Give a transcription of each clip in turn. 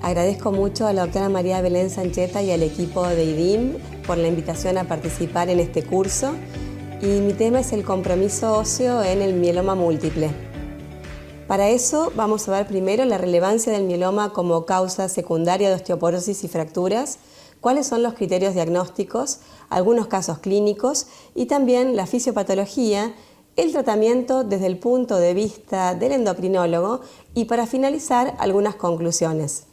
Agradezco mucho a la doctora María Belén Sancheta y al equipo de IDIM por la invitación a participar en este curso. Y mi tema es el compromiso óseo en el mieloma múltiple. Para eso vamos a ver primero la relevancia del mieloma como causa secundaria de osteoporosis y fracturas, cuáles son los criterios diagnósticos, algunos casos clínicos y también la fisiopatología, el tratamiento desde el punto de vista del endocrinólogo y para finalizar algunas conclusiones.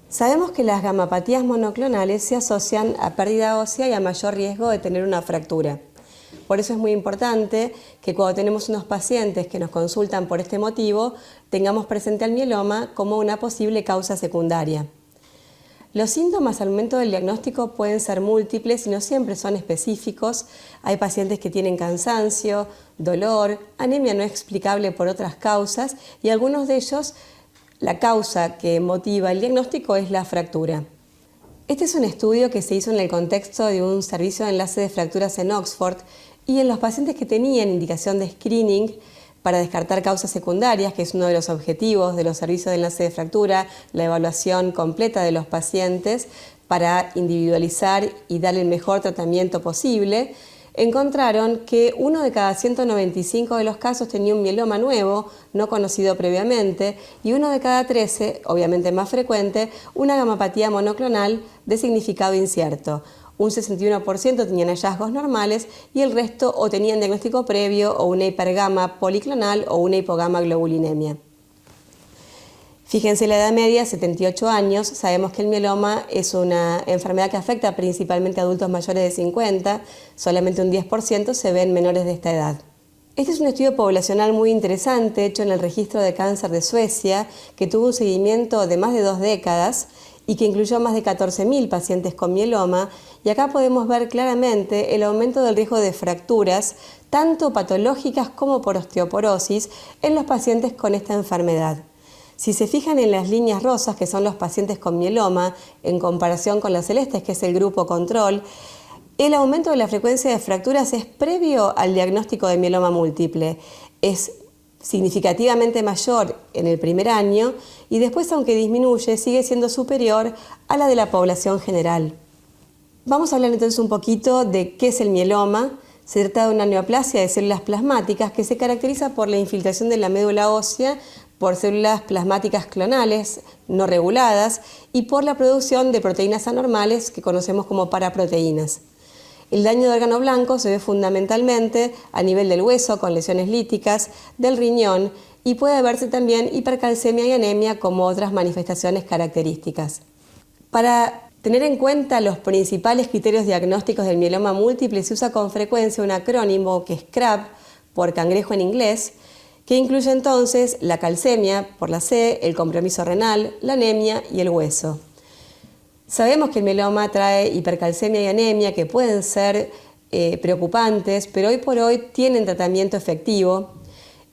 Sabemos que las gamapatías monoclonales se asocian a pérdida ósea y a mayor riesgo de tener una fractura. Por eso es muy importante que cuando tenemos unos pacientes que nos consultan por este motivo, tengamos presente al mieloma como una posible causa secundaria. Los síntomas al momento del diagnóstico pueden ser múltiples y no siempre son específicos. Hay pacientes que tienen cansancio, dolor, anemia no explicable por otras causas y algunos de ellos la causa que motiva el diagnóstico es la fractura. Este es un estudio que se hizo en el contexto de un servicio de enlace de fracturas en Oxford y en los pacientes que tenían indicación de screening para descartar causas secundarias, que es uno de los objetivos de los servicios de enlace de fractura, la evaluación completa de los pacientes para individualizar y dar el mejor tratamiento posible, encontraron que 1 de cada 195 de los casos tenía un mieloma nuevo, no conocido previamente, y 1 de cada 13, obviamente más frecuente, una gamapatía monoclonal de significado incierto. Un 61% tenían hallazgos normales y el resto o tenían diagnóstico previo o una hipergama policlonal o una hipogama-globulinemia. Fíjense la edad media, 78 años, sabemos que el mieloma es una enfermedad que afecta principalmente a adultos mayores de 50, solamente un 10% se ve en menores de esta edad. Este es un estudio poblacional muy interesante hecho en el Registro de Cáncer de Suecia, que tuvo un seguimiento de más de 2 décadas y que incluyó más de 14.000 pacientes con mieloma, y acá podemos ver claramente el aumento del riesgo de fracturas, tanto patológicas como por osteoporosis, en los pacientes con esta enfermedad. Si se fijan en las líneas rosas, que son los pacientes con mieloma, en comparación con las celestes, que es el grupo control, el aumento de la frecuencia de fracturas es previo al diagnóstico de mieloma múltiple. Es significativamente mayor en el primer año y después, aunque disminuye, sigue siendo superior a la de la población general. Vamos a hablar entonces un poquito de qué es el mieloma. Se trata de una neoplasia de células plasmáticas que se caracteriza por la infiltración de la médula ósea por células plasmáticas clonales no reguladas y por la producción de proteínas anormales que conocemos como paraproteínas. El daño de órgano blanco se ve fundamentalmente a nivel del hueso con lesiones líticas, del riñón y puede verse también hipercalcemia y anemia como otras manifestaciones características. Para tener en cuenta los principales criterios diagnósticos del mieloma múltiple se usa con frecuencia un acrónimo que es CRAB, por cangrejo en inglés, que incluye entonces la calcemia por la C, el compromiso renal, la anemia y el hueso. Sabemos que el mieloma trae hipercalcemia y anemia que pueden ser preocupantes, pero hoy por hoy tienen tratamiento efectivo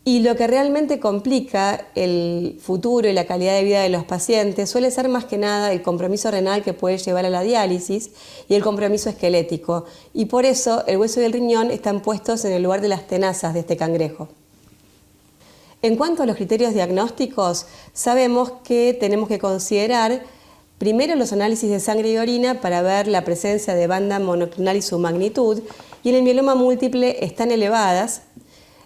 y lo que realmente complica el futuro y la calidad de vida de los pacientes suele ser más que nada el compromiso renal que puede llevar a la diálisis y el compromiso esquelético, y por eso el hueso y el riñón están puestos en el lugar de las tenazas de este cangrejo. En cuanto a los criterios diagnósticos, sabemos que tenemos que considerar primero los análisis de sangre y orina para ver la presencia de banda monoclonal y su magnitud, y en el mieloma múltiple están elevadas.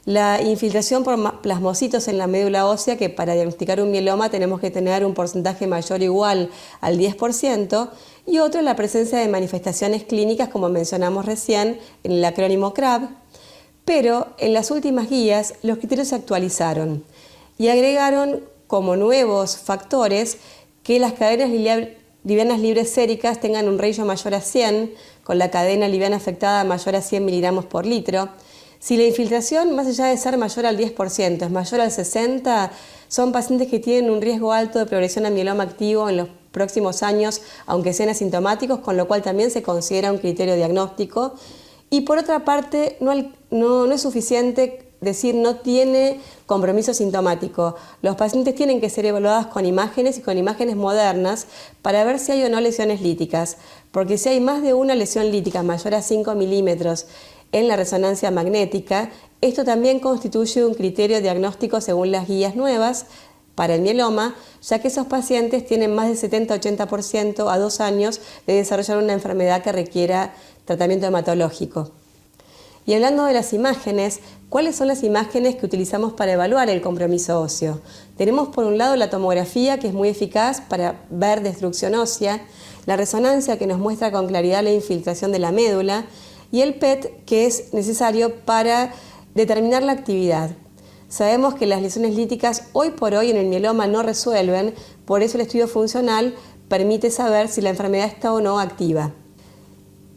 La infiltración por plasmocitos en la médula ósea, que para diagnosticar un mieloma tenemos que tener un porcentaje mayor o igual al 10%, y otro la presencia de manifestaciones clínicas, como mencionamos recién en el acrónimo CRAB. Pero en las últimas guías los criterios se actualizaron y agregaron como nuevos factores que las cadenas livianas libres séricas tengan un ratio mayor a 100, con la cadena liviana afectada mayor a 100 miligramos por litro. Si la infiltración, más allá de ser mayor al 10%, es mayor al 60%, son pacientes que tienen un riesgo alto de progresión a mieloma activo en los próximos años, aunque sean asintomáticos, con lo cual también se considera un criterio diagnóstico. Y por otra parte, no es suficiente decir no tiene compromiso sintomático. Los pacientes tienen que ser evaluados con imágenes y con imágenes modernas para ver si hay o no lesiones líticas, porque si hay más de una lesión lítica mayor a 5 milímetros en la resonancia magnética, esto también constituye un criterio diagnóstico según las guías nuevas para el mieloma, ya que esos pacientes tienen más del 70-80% a 2 años de desarrollar una enfermedad que requiera tratamiento hematológico. Y hablando de las imágenes, ¿cuáles son las imágenes que utilizamos para evaluar el compromiso óseo? Tenemos por un lado la tomografía, que es muy eficaz para ver destrucción ósea, la resonancia, que nos muestra con claridad la infiltración de la médula, y el PET, que es necesario para determinar la actividad. Sabemos que las lesiones líticas hoy por hoy en el mieloma no resuelven, por eso el estudio funcional permite saber si la enfermedad está o no activa.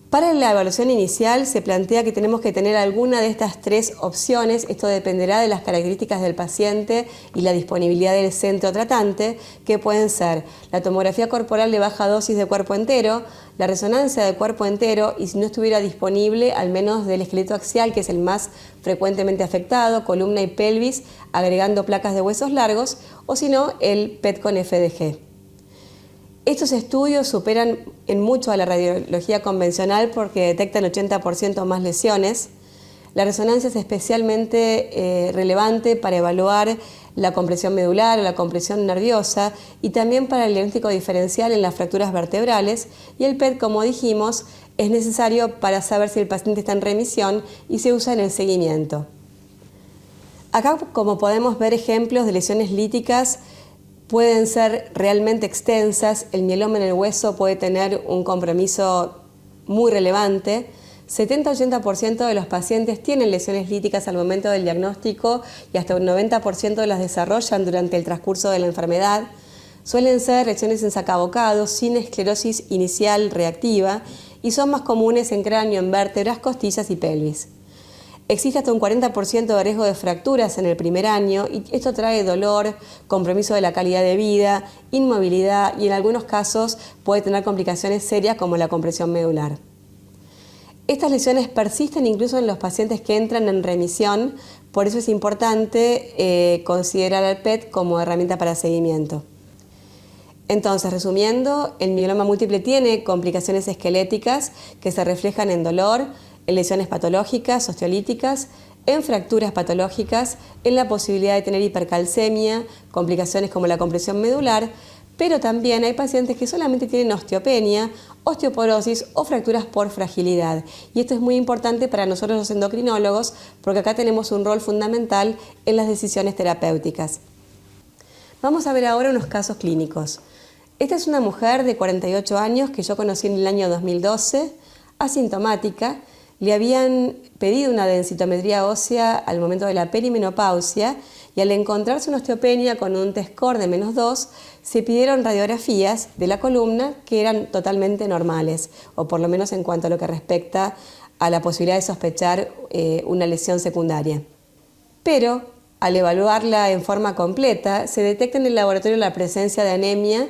Para la evaluación inicial se plantea que tenemos que tener alguna de estas 3 opciones. Esto dependerá de las características del paciente y la disponibilidad del centro tratante, que pueden ser la tomografía corporal de baja dosis de cuerpo entero, la resonancia de cuerpo entero y, si no estuviera disponible, al menos del esqueleto axial, que es el más frecuentemente afectado, columna y pelvis, agregando placas de huesos largos, o si no, el PET con FDG. Estos estudios superan en mucho a la radiología convencional porque detectan 80% más lesiones. La resonancia es especialmente relevante para evaluar la compresión medular o la compresión nerviosa y también para el diagnóstico diferencial en las fracturas vertebrales. Y el PET, como dijimos, es necesario para saber si el paciente está en remisión y se usa en el seguimiento. Acá, como podemos ver, ejemplos de lesiones líticas pueden ser realmente extensas. El mieloma en el hueso puede tener un compromiso muy relevante. 70-80% de los pacientes tienen lesiones líticas al momento del diagnóstico y hasta un 90% las desarrollan durante el transcurso de la enfermedad. Suelen ser lesiones en sacabocado, sin esclerosis inicial reactiva y son más comunes en cráneo, en vértebras, costillas y pelvis. Existe hasta un 40% de riesgo de fracturas en el primer año y esto trae dolor, compromiso de la calidad de vida, inmovilidad y en algunos casos puede tener complicaciones serias como la compresión medular. Estas lesiones persisten incluso en los pacientes que entran en remisión, por eso es importante considerar al PET como herramienta para seguimiento. Entonces, resumiendo, el mieloma múltiple tiene complicaciones esqueléticas que se reflejan en dolor, en lesiones patológicas, osteolíticas, en fracturas patológicas, en la posibilidad de tener hipercalcemia, complicaciones como la compresión medular, pero también hay pacientes que solamente tienen osteopenia, osteoporosis o fracturas por fragilidad. Y esto es muy importante para nosotros los endocrinólogos porque acá tenemos un rol fundamental en las decisiones terapéuticas. Vamos a ver ahora unos casos clínicos. Esta es una mujer de 48 años que yo conocí en el año 2012, asintomática. Le habían pedido una densitometría ósea al momento de la perimenopausia y al encontrarse una osteopenia con un T-score de -2, se pidieron radiografías de la columna que eran totalmente normales, o por lo menos en cuanto a lo que respecta a la posibilidad de sospechar una lesión secundaria. Pero al evaluarla en forma completa, se detecta en el laboratorio la presencia de anemia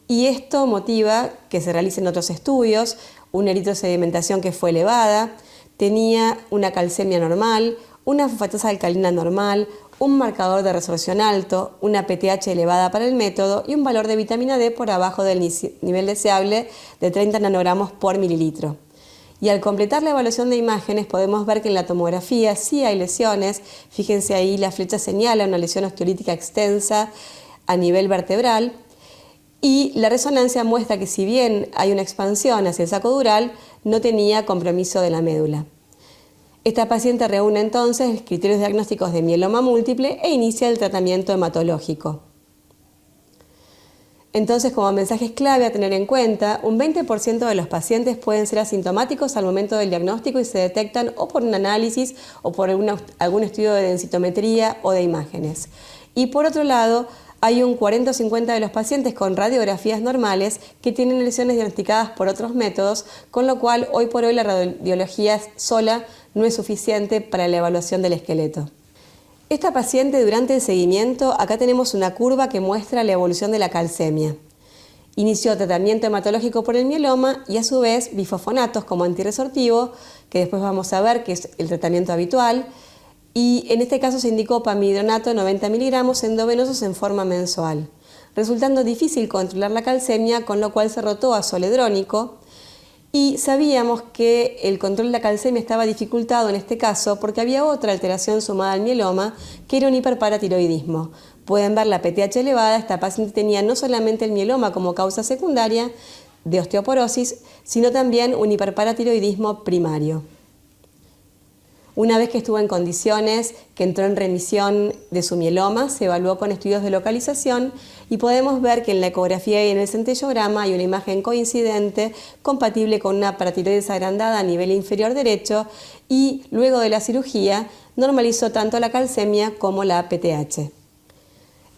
y esto motiva que se realicen otros estudios, una eritrosedimentación que fue elevada, tenía una calcemia normal, una fosfatasa alcalina normal, un marcador de resorción alto, una PTH elevada para el método y un valor de vitamina D por abajo del nivel deseable de 30 nanogramos por mililitro. Y al completar la evaluación de imágenes podemos ver que en la tomografía sí hay lesiones. Fíjense ahí, la flecha señala una lesión osteolítica extensa a nivel vertebral. Y la resonancia muestra que si bien hay una expansión hacia el saco dural, no tenía compromiso de la médula. Esta paciente reúne entonces criterios diagnósticos de mieloma múltiple e inicia el tratamiento hematológico. Entonces, como mensajes clave a tener en cuenta, un 20% de los pacientes pueden ser asintomáticos al momento del diagnóstico y se detectan o por un análisis o por algún estudio de densitometría o de imágenes. Y por otro lado, hay un 40 o 50 de los pacientes con radiografías normales que tienen lesiones diagnosticadas por otros métodos, con lo cual hoy por hoy la radiología sola no es suficiente para la evaluación del esqueleto. Esta paciente, durante el seguimiento, acá tenemos una curva que muestra la evolución de la calcemia. Inició tratamiento hematológico por el mieloma y a su vez bifosfonatos como antirresortivo, que después vamos a ver que es el tratamiento habitual. Y en este caso se indicó pamidronato 90 miligramos endovenosos en forma mensual, resultando difícil controlar la calcemia, con lo cual se rotó a zoledrónico. Y sabíamos que el control de la calcemia estaba dificultado en este caso porque había otra alteración sumada al mieloma, que era un hiperparatiroidismo. Pueden ver la PTH elevada. Esta paciente tenía no solamente el mieloma como causa secundaria de osteoporosis, sino también un hiperparatiroidismo primario. Una vez que estuvo en condiciones, que entró en remisión de su mieloma, se evaluó con estudios de localización y podemos ver que en la ecografía y en el centellograma hay una imagen coincidente compatible con una paratiroides agrandada a nivel inferior derecho, y luego de la cirugía normalizó tanto la calcemia como la PTH.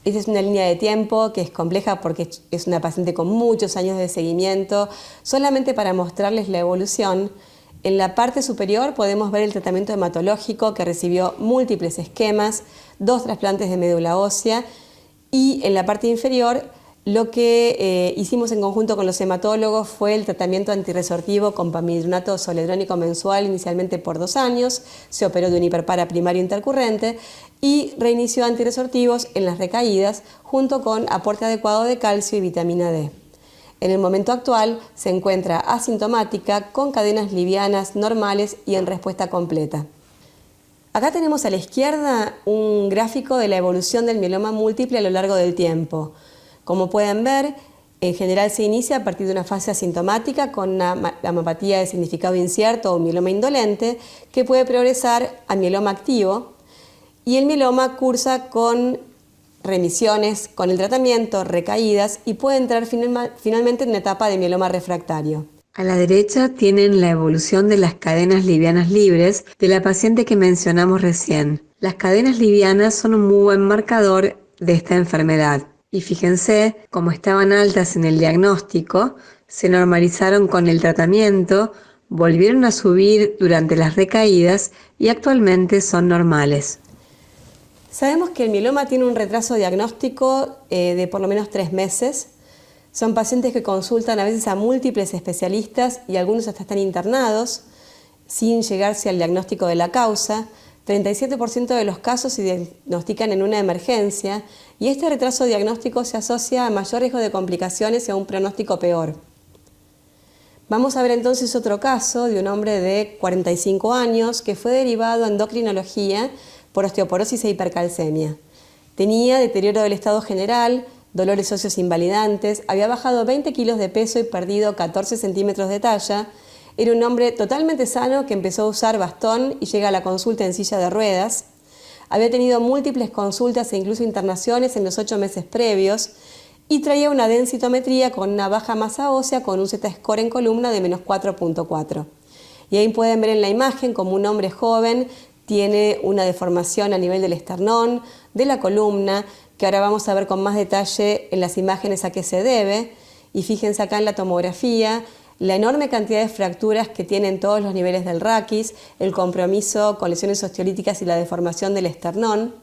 Esta es una línea de tiempo que es compleja porque es una paciente con muchos años de seguimiento. Solamente para mostrarles la evolución, en la parte superior podemos ver el tratamiento hematológico, que recibió múltiples esquemas, 2 trasplantes de médula ósea, y en la parte inferior lo que hicimos en conjunto con los hematólogos fue el tratamiento antirresortivo con pamidrunato zoledrónico mensual, inicialmente por 2 años, se operó de un hiperpara primario intercurrente y reinició antirresortivos en las recaídas junto con aporte adecuado de calcio y vitamina D. En el momento actual se encuentra asintomática, con cadenas livianas normales y en respuesta completa. Acá tenemos a la izquierda un gráfico de la evolución del mieloma múltiple a lo largo del tiempo. Como pueden ver, en general se inicia a partir de una fase asintomática con una gamapatía de significado incierto o mieloma indolente que puede progresar a mieloma activo, y el mieloma cursa con remisiones, con el tratamiento, recaídas, y puede entrar finalmente en una etapa de mieloma refractario. A la derecha tienen la evolución de las cadenas livianas libres de la paciente que mencionamos recién. Las cadenas livianas son un muy buen marcador de esta enfermedad. Y fíjense, como estaban altas en el diagnóstico, se normalizaron con el tratamiento, volvieron a subir durante las recaídas y actualmente son normales. Sabemos que el mieloma tiene un retraso diagnóstico de por lo menos 3 meses. Son pacientes que consultan a veces a múltiples especialistas y algunos hasta están internados sin llegarse al diagnóstico de la causa. 37% de los casos se diagnostican en una emergencia, y este retraso diagnóstico se asocia a mayor riesgo de complicaciones y a un pronóstico peor. Vamos a ver entonces otro caso de un hombre de 45 años que fue derivado a endocrinología por osteoporosis e hipercalcemia. Tenía deterioro del estado general, dolores óseos invalidantes, había bajado 20 kilos de peso y perdido 14 centímetros de talla. Era un hombre totalmente sano que empezó a usar bastón y llega a la consulta en silla de ruedas. Había tenido múltiples consultas e incluso internaciones en los 8 meses previos y traía una densitometría con una baja masa ósea con un Z-score en columna de menos 4.4. Y ahí pueden ver en la imagen como un hombre joven tiene una deformación a nivel del esternón, de la columna, que ahora vamos a ver con más detalle en las imágenes a qué se debe. Y fíjense acá en la tomografía la enorme cantidad de fracturas que tienen todos los niveles del raquis, el compromiso con lesiones osteolíticas y la deformación del esternón.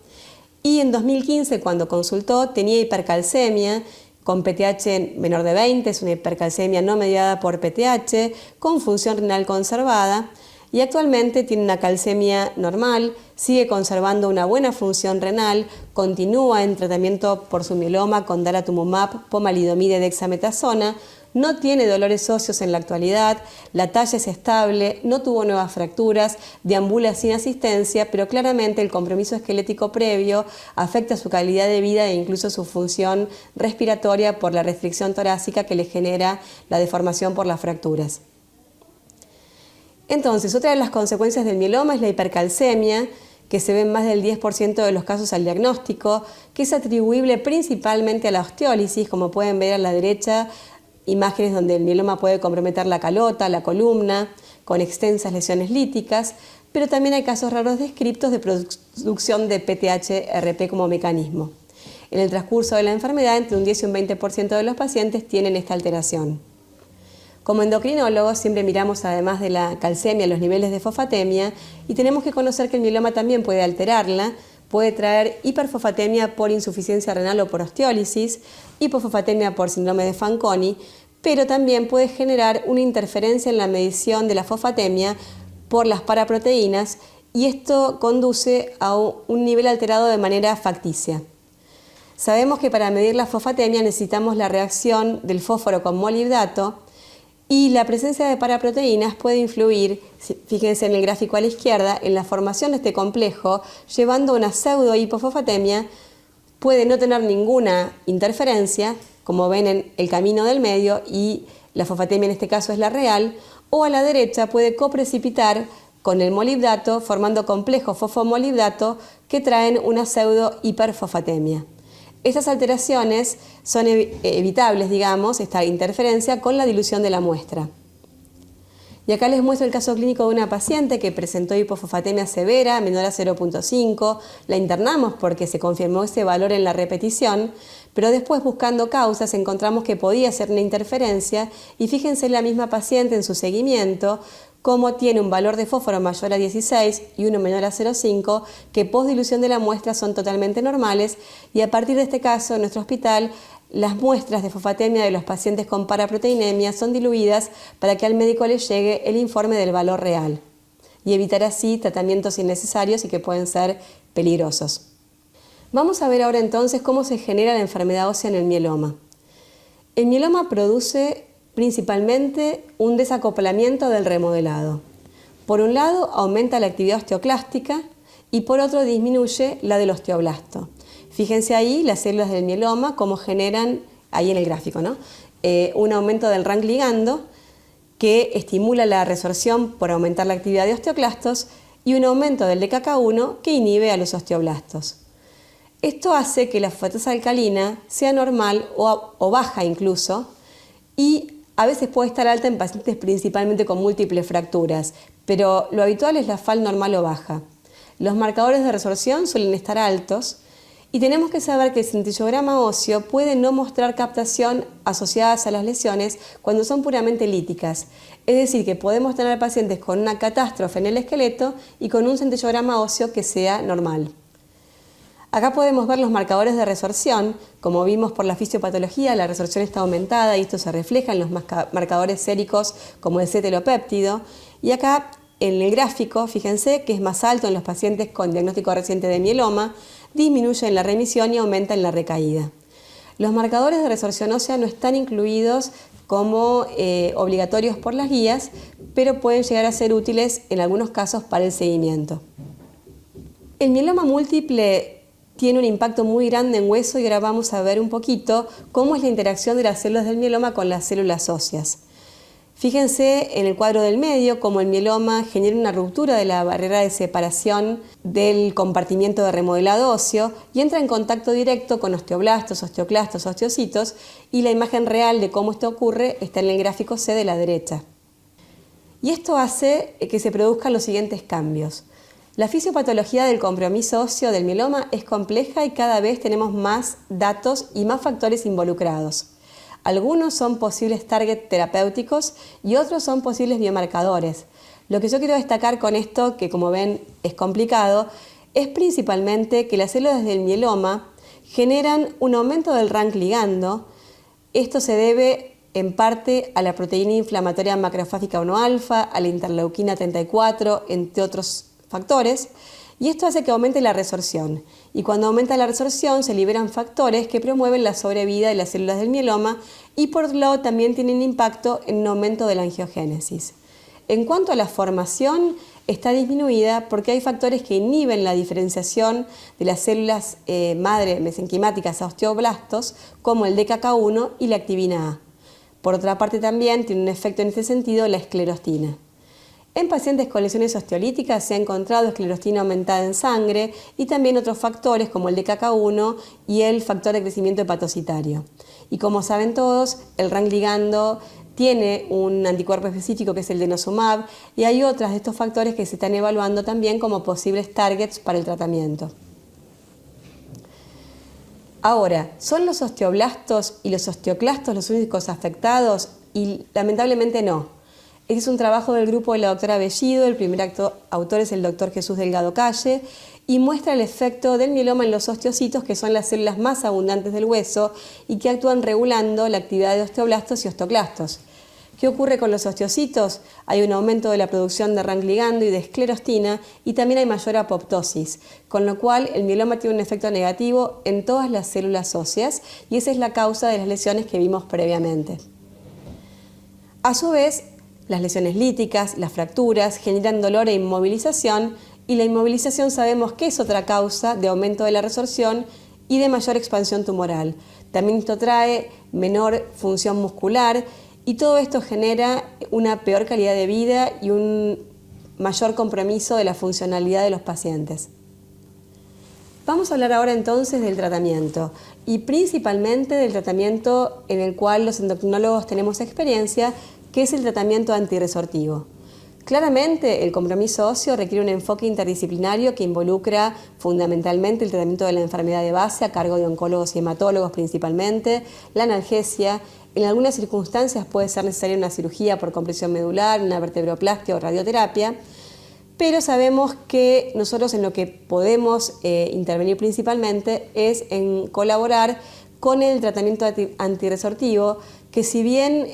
Y en 2015, cuando consultó, tenía hipercalcemia con PTH menor de 20, es una hipercalcemia no mediada por PTH, con función renal conservada, y actualmente tiene una calcemia normal, sigue conservando una buena función renal, continúa en tratamiento por su mieloma con daratumumab, pomalidomide, dexametasona, no tiene dolores óseos en la actualidad, la talla es estable, no tuvo nuevas fracturas, deambula sin asistencia, pero claramente el compromiso esquelético previo afecta su calidad de vida e incluso su función respiratoria por la restricción torácica que le genera la deformación por las fracturas. Entonces, otra de las consecuencias del mieloma es la hipercalcemia, que se ve en más del 10% de los casos al diagnóstico, que es atribuible principalmente a la osteólisis, como pueden ver a la derecha, imágenes donde el mieloma puede comprometer la calota, la columna, con extensas lesiones líticas, pero también hay casos raros descriptos de producción de PTH-RP como mecanismo. En el transcurso de la enfermedad, entre un 10 y un 20% de los pacientes tienen esta alteración. Como endocrinólogos siempre miramos, además de la calcemia, los niveles de fosfatemia, y tenemos que conocer que el mieloma también puede alterarla. Puede traer hiperfosfatemia por insuficiencia renal o por osteólisis, hipofosfatemia por síndrome de Fanconi, pero también puede generar una interferencia en la medición de la fosfatemia por las paraproteínas, y esto conduce a un nivel alterado de manera facticia. Sabemos que para medir la fosfatemia necesitamos la reacción del fósforo con molibdato, y la presencia de paraproteínas puede influir, fíjense en el gráfico a la izquierda, en la formación de este complejo, llevando a una pseudo-hipofosfatemia Puede no tener ninguna interferencia, como ven en el camino del medio, y la fosfatemia en este caso es la real, o a la derecha puede coprecipitar con el molibdato, formando complejos fosfomolibdato que traen una pseudo hiperfosfatemia. Estas alteraciones son evitables, digamos, esta interferencia, con la dilución de la muestra. Y acá les muestro el caso clínico de una paciente que presentó hipofosfatemia severa, menor a 0.5. La internamos porque se confirmó ese valor en la repetición, pero después, buscando causas, encontramos que podía ser una interferencia, y fíjense en la misma paciente en su seguimiento cómo tiene un valor de fósforo mayor a 16 y uno menor a 0.5, que postdilución de la muestra son totalmente normales, y a partir de este caso en nuestro hospital las muestras de fosfatemia de los pacientes con paraproteinemia son diluidas para que al médico le llegue el informe del valor real y evitar así tratamientos innecesarios y que pueden ser peligrosos. Vamos a ver ahora entonces cómo se genera la enfermedad ósea en el mieloma. El mieloma produce principalmente un desacoplamiento del remodelado. Por un lado aumenta la actividad osteoclástica y por otro disminuye la del osteoblasto. Fíjense ahí las células del mieloma, cómo generan, ahí en el gráfico, ¿no? Un aumento del rank ligando que estimula la resorción por aumentar la actividad de osteoclastos y un aumento del DKK1 que inhibe a los osteoblastos. Esto hace que la fosfatasa alcalina sea normal o baja incluso, y a veces puede estar alta en pacientes principalmente con múltiples fracturas, pero lo habitual es la FAL normal o baja. Los marcadores de resorción suelen estar altos, y tenemos que saber que el centellograma óseo puede no mostrar captación asociadas a las lesiones cuando son puramente líticas. Es decir, que podemos tener pacientes con una catástrofe en el esqueleto y con un centellograma óseo que sea normal. Acá podemos ver los marcadores de resorción. Como vimos por la fisiopatología, la resorción está aumentada y esto se refleja en los marcadores séricos como el cetelopéptido. Y acá en el gráfico, fíjense que es más alto en los pacientes con diagnóstico reciente de mieloma, disminuye en la remisión y aumenta en la recaída. Los marcadores de resorción ósea no están incluidos como obligatorios por las guías, pero pueden llegar a ser útiles en algunos casos para el seguimiento. El mieloma múltiple tiene un impacto muy grande en hueso y ahora vamos a ver un poquito cómo es la interacción de las células del mieloma con las células óseas. Fíjense en el cuadro del medio cómo el mieloma genera una ruptura de la barrera de separación del compartimiento de remodelado óseo y entra en contacto directo con osteoblastos, osteoclastos, osteocitos, y la imagen real de cómo esto ocurre está en el gráfico C de la derecha. Y esto hace que se produzcan los siguientes cambios. La fisiopatología del compromiso óseo del mieloma es compleja y cada vez tenemos más datos y más factores involucrados. Algunos son posibles target terapéuticos y otros son posibles biomarcadores. Lo que yo quiero destacar con esto, que como ven es complicado, es principalmente que las células del mieloma generan un aumento del rank ligando. Esto se debe en parte a la proteína inflamatoria macrofágica 1-alfa, a la interleuquina 34, entre otros factores, y esto hace que aumente la resorción. Y cuando aumenta la resorción se liberan factores que promueven la sobrevida de las células del mieloma y por otro lado también tienen impacto en un aumento de la angiogénesis. En cuanto a la formación, está disminuida porque hay factores que inhiben la diferenciación de las células madre mesenquimáticas a osteoblastos, como el DKK1 y la activina A. Por otra parte también tiene un efecto en este sentido la esclerostina. En pacientes con lesiones osteolíticas se ha encontrado esclerostina aumentada en sangre y también otros factores como el DKK1 y el factor de crecimiento hepatocitario. Y como saben todos, el rank ligando tiene un anticuerpo específico que es el denosumab y hay otros de estos factores que se están evaluando también como posibles targets para el tratamiento. Ahora, ¿son los osteoblastos y los osteoclastos los únicos afectados? Y lamentablemente no. Este es un trabajo del grupo de la doctora Bellido, el primer autor es el doctor Jesús Delgado Calle, y muestra el efecto del mieloma en los osteocitos, que son las células más abundantes del hueso y que actúan regulando la actividad de osteoblastos y osteoclastos. ¿Qué ocurre con los osteocitos? Hay un aumento de la producción de rank ligando y de esclerostina y también hay mayor apoptosis, con lo cual el mieloma tiene un efecto negativo en todas las células óseas y esa es la causa de las lesiones que vimos previamente. A su vez, las lesiones líticas, las fracturas, generan dolor e inmovilización y la inmovilización sabemos que es otra causa de aumento de la resorción y de mayor expansión tumoral. También esto trae menor función muscular y todo esto genera una peor calidad de vida y un mayor compromiso de la funcionalidad de los pacientes. Vamos a hablar ahora entonces del tratamiento y principalmente del tratamiento en el cual los endocrinólogos tenemos experiencia, que es el tratamiento antirresortivo. Claramente, el compromiso óseo requiere un enfoque interdisciplinario que involucra fundamentalmente el tratamiento de la enfermedad de base a cargo de oncólogos y hematólogos principalmente, la analgesia. En algunas circunstancias puede ser necesaria una cirugía por compresión medular, una vertebroplastia o radioterapia, pero sabemos que nosotros en lo que podemos intervenir principalmente es en colaborar con el tratamiento antirresortivo, que si bien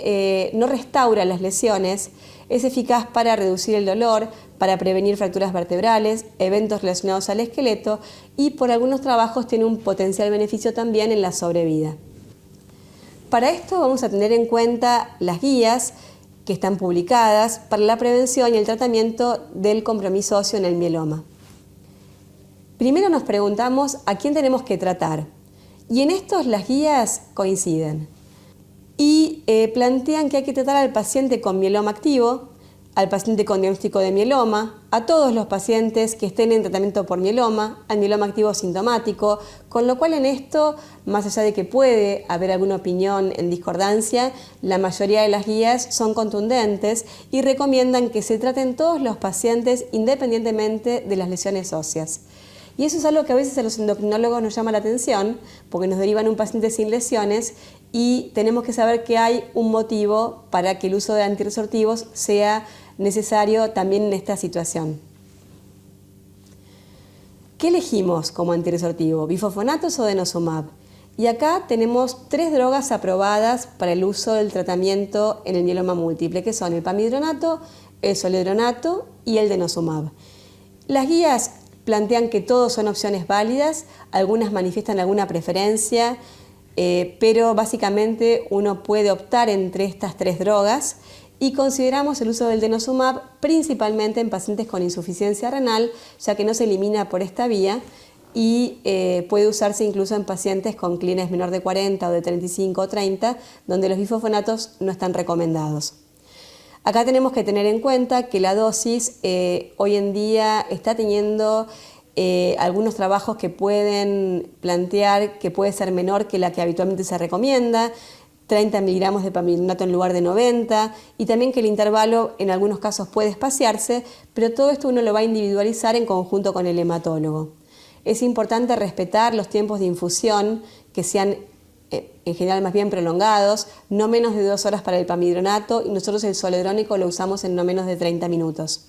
no restaura las lesiones, es eficaz para reducir el dolor, para prevenir fracturas vertebrales, eventos relacionados al esqueleto y por algunos trabajos tiene un potencial beneficio también en la sobrevida. Para esto vamos a tener en cuenta las guías que están publicadas para la prevención y el tratamiento del compromiso óseo en el mieloma. Primero nos preguntamos a quién tenemos que tratar y en estos las guías coinciden y plantean que hay que tratar al paciente con mieloma activo, al paciente con diagnóstico de mieloma, a todos los pacientes que estén en tratamiento por mieloma, al mieloma activo sintomático, con lo cual en esto, más allá de que puede haber alguna opinión en discordancia, la mayoría de las guías son contundentes y recomiendan que se traten todos los pacientes independientemente de las lesiones óseas. Y eso es algo que a veces a los endocrinólogos nos llama la atención, porque nos derivan un paciente sin lesiones y tenemos que saber que hay un motivo para que el uso de antirresortivos sea necesario también en esta situación. ¿Qué elegimos como antirresortivo? ¿Bifosfonatos o denosumab? Y acá tenemos 3 drogas aprobadas para el uso del tratamiento en el mieloma múltiple, que son el pamidronato, el zoledronato y el denosumab. Las guías plantean que todos son opciones válidas, algunas manifiestan alguna preferencia, pero básicamente uno puede optar entre estas 3 drogas y consideramos el uso del denosumab principalmente en pacientes con insuficiencia renal, ya que no se elimina por esta vía y puede usarse incluso en pacientes con clíneas menor de 40 o de 35 o 30, donde los bifosfonatos no están recomendados. Acá tenemos que tener en cuenta que la dosis hoy en día está teniendo algunos trabajos que pueden plantear que puede ser menor que la que habitualmente se recomienda, 30 miligramos de pamidronato en lugar de 90, y también que el intervalo en algunos casos puede espaciarse, pero todo esto uno lo va a individualizar en conjunto con el hematólogo. Es importante respetar los tiempos de infusión, que sean en general más bien prolongados, no menos de 2 horas para el pamidronato, y nosotros el zoledrónico lo usamos en no menos de 30 minutos.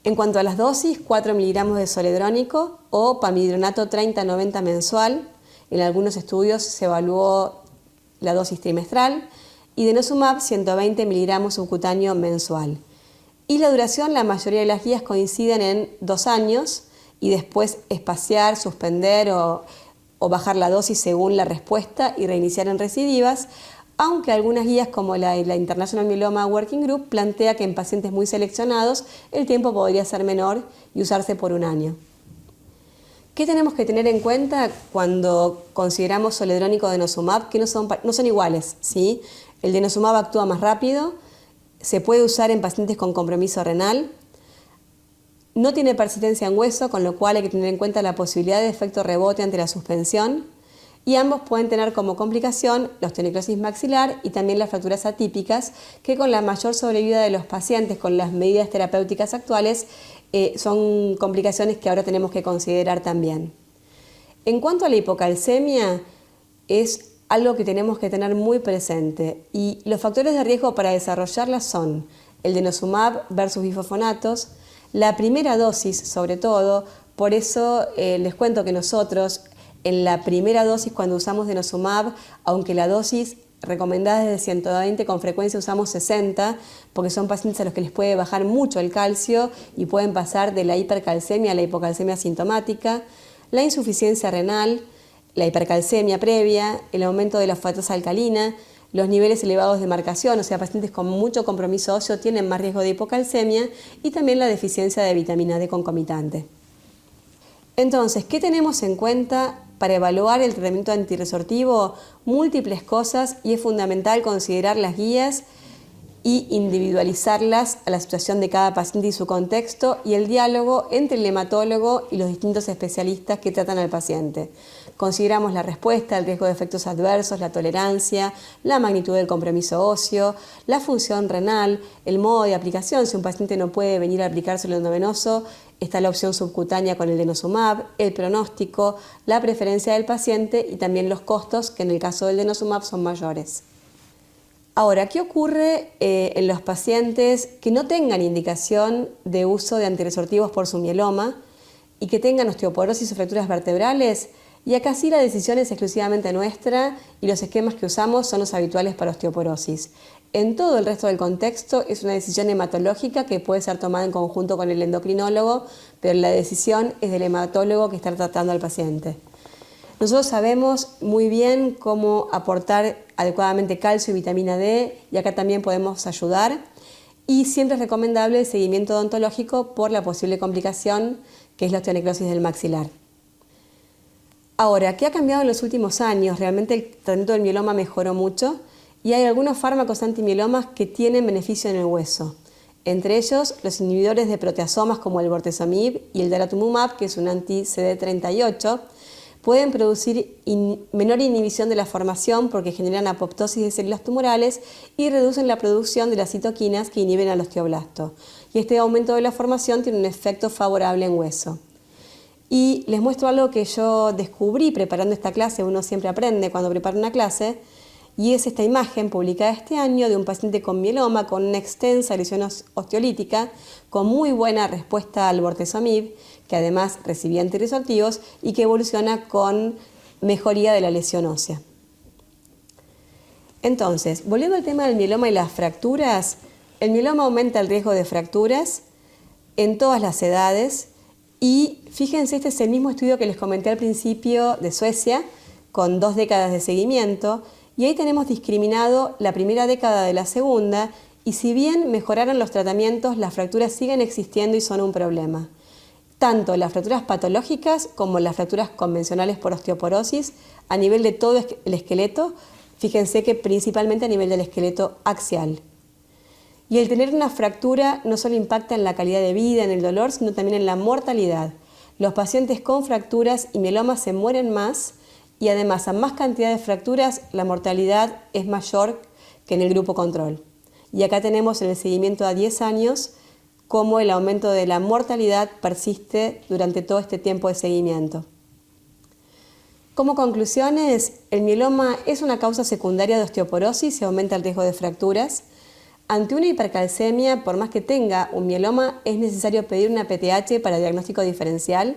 En cuanto a las dosis, 4 miligramos de zoledrónico o pamidronato 30-90 mensual. En algunos estudios se evaluó la dosis trimestral y denosumab 120 miligramos subcutáneo mensual. Y la duración, la mayoría de las guías coinciden en 2 años y después espaciar, suspender o bajar la dosis según la respuesta y reiniciar en recidivas, aunque algunas guías como la International Myeloma Working Group plantea que en pacientes muy seleccionados el tiempo podría ser menor y usarse por 1 año. ¿Qué tenemos que tener en cuenta cuando consideramos zoledrónico o denosumab? Que no son iguales, ¿sí? El denosumab actúa más rápido, se puede usar en pacientes con compromiso renal, no tiene persistencia en hueso, con lo cual hay que tener en cuenta la posibilidad de efecto rebote ante la suspensión, y ambos pueden tener como complicación la osteonecrosis maxilar y también las fracturas atípicas, que con la mayor sobrevida de los pacientes con las medidas terapéuticas actuales son complicaciones que ahora tenemos que considerar también. En cuanto a la hipocalcemia, es algo que tenemos que tener muy presente y los factores de riesgo para desarrollarla son el denosumab versus bifosfonatos, la primera dosis sobre todo, por eso les cuento que nosotros en la primera dosis cuando usamos denosumab, aunque la dosis recomendada es de 120, con frecuencia usamos 60, porque son pacientes a los que les puede bajar mucho el calcio y pueden pasar de la hipercalcemia a la hipocalcemia sintomática, la insuficiencia renal, la hipercalcemia previa, el aumento de la fosfatasa alcalina, los niveles elevados de marcación, o sea, pacientes con mucho compromiso óseo tienen más riesgo de hipocalcemia y también la deficiencia de vitamina D concomitante. Entonces, ¿qué tenemos en cuenta para evaluar el tratamiento antirresortivo? Múltiples cosas, y es fundamental considerar las guías y individualizarlas a la situación de cada paciente y su contexto, y el diálogo entre el hematólogo y los distintos especialistas que tratan al paciente. Consideramos la respuesta, el riesgo de efectos adversos, la tolerancia, la magnitud del compromiso óseo, la función renal, el modo de aplicación. Si un paciente no puede venir a aplicarse el endovenoso, está la opción subcutánea con el denosumab, el pronóstico, la preferencia del paciente y también los costos, que en el caso del denosumab son mayores. Ahora, ¿qué ocurre en los pacientes que no tengan indicación de uso de antirresortivos por su mieloma y que tengan osteoporosis o fracturas vertebrales? Y acá sí la decisión es exclusivamente nuestra y los esquemas que usamos son los habituales para osteoporosis. En todo el resto del contexto es una decisión hematológica que puede ser tomada en conjunto con el endocrinólogo, pero la decisión es del hematólogo que está tratando al paciente. Nosotros sabemos muy bien cómo aportar adecuadamente calcio y vitamina D, y acá también podemos ayudar. Y siempre es recomendable el seguimiento odontológico por la posible complicación que es la osteonecrosis del maxilar. Ahora, ¿qué ha cambiado en los últimos años? Realmente el tratamiento del mieloma mejoró mucho y hay algunos fármacos antimielomas que tienen beneficio en el hueso. Entre ellos, los inhibidores de proteasomas como el bortezomib y el daratumumab, que es un anti-CD38, pueden producir menor inhibición de la formación porque generan apoptosis de células tumorales y reducen la producción de las citoquinas que inhiben al osteoblasto. Y este aumento de la formación tiene un efecto favorable en hueso. Y les muestro algo que yo descubrí preparando esta clase. Uno siempre aprende cuando prepara una clase, y es esta imagen publicada este año de un paciente con mieloma con una extensa lesión osteolítica con muy buena respuesta al bortezomib, que además recibía antirresortivos y que evoluciona con mejoría de la lesión ósea. Entonces, volviendo al tema del mieloma y las fracturas, el mieloma aumenta el riesgo de fracturas en todas las edades. Y fíjense, este es el mismo estudio que les comenté al principio de Suecia, con 2 décadas de seguimiento, y ahí tenemos discriminado la primera década de la segunda, y si bien mejoraron los tratamientos, las fracturas siguen existiendo y son un problema. Tanto las fracturas patológicas como las fracturas convencionales por osteoporosis, a nivel de todo el esqueleto, fíjense que principalmente a nivel del esqueleto axial. Y el tener una fractura no solo impacta en la calidad de vida, en el dolor, sino también en la mortalidad. Los pacientes con fracturas y mielomas se mueren más, y además a más cantidad de fracturas la mortalidad es mayor que en el grupo control. Y acá tenemos en el seguimiento a 10 años cómo el aumento de la mortalidad persiste durante todo este tiempo de seguimiento. Como conclusiones, el mieloma es una causa secundaria de osteoporosis y aumenta el riesgo de fracturas. Ante una hipercalcemia, por más que tenga un mieloma, es necesario pedir una PTH para diagnóstico diferencial.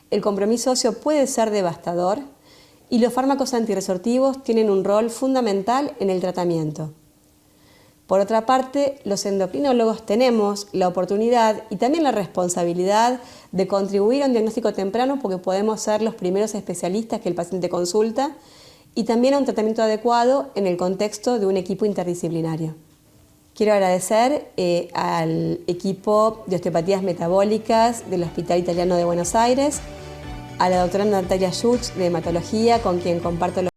El compromiso óseo puede ser devastador y los fármacos antirresortivos tienen un rol fundamental en el tratamiento. Por otra parte, los endocrinólogos tenemos la oportunidad y también la responsabilidad de contribuir a un diagnóstico temprano, porque podemos ser los primeros especialistas que el paciente consulta, y también a un tratamiento adecuado en el contexto de un equipo interdisciplinario. Quiero agradecer al equipo de osteopatías metabólicas del Hospital Italiano de Buenos Aires, a la doctora Natalia Schutz de hematología, con quien comparto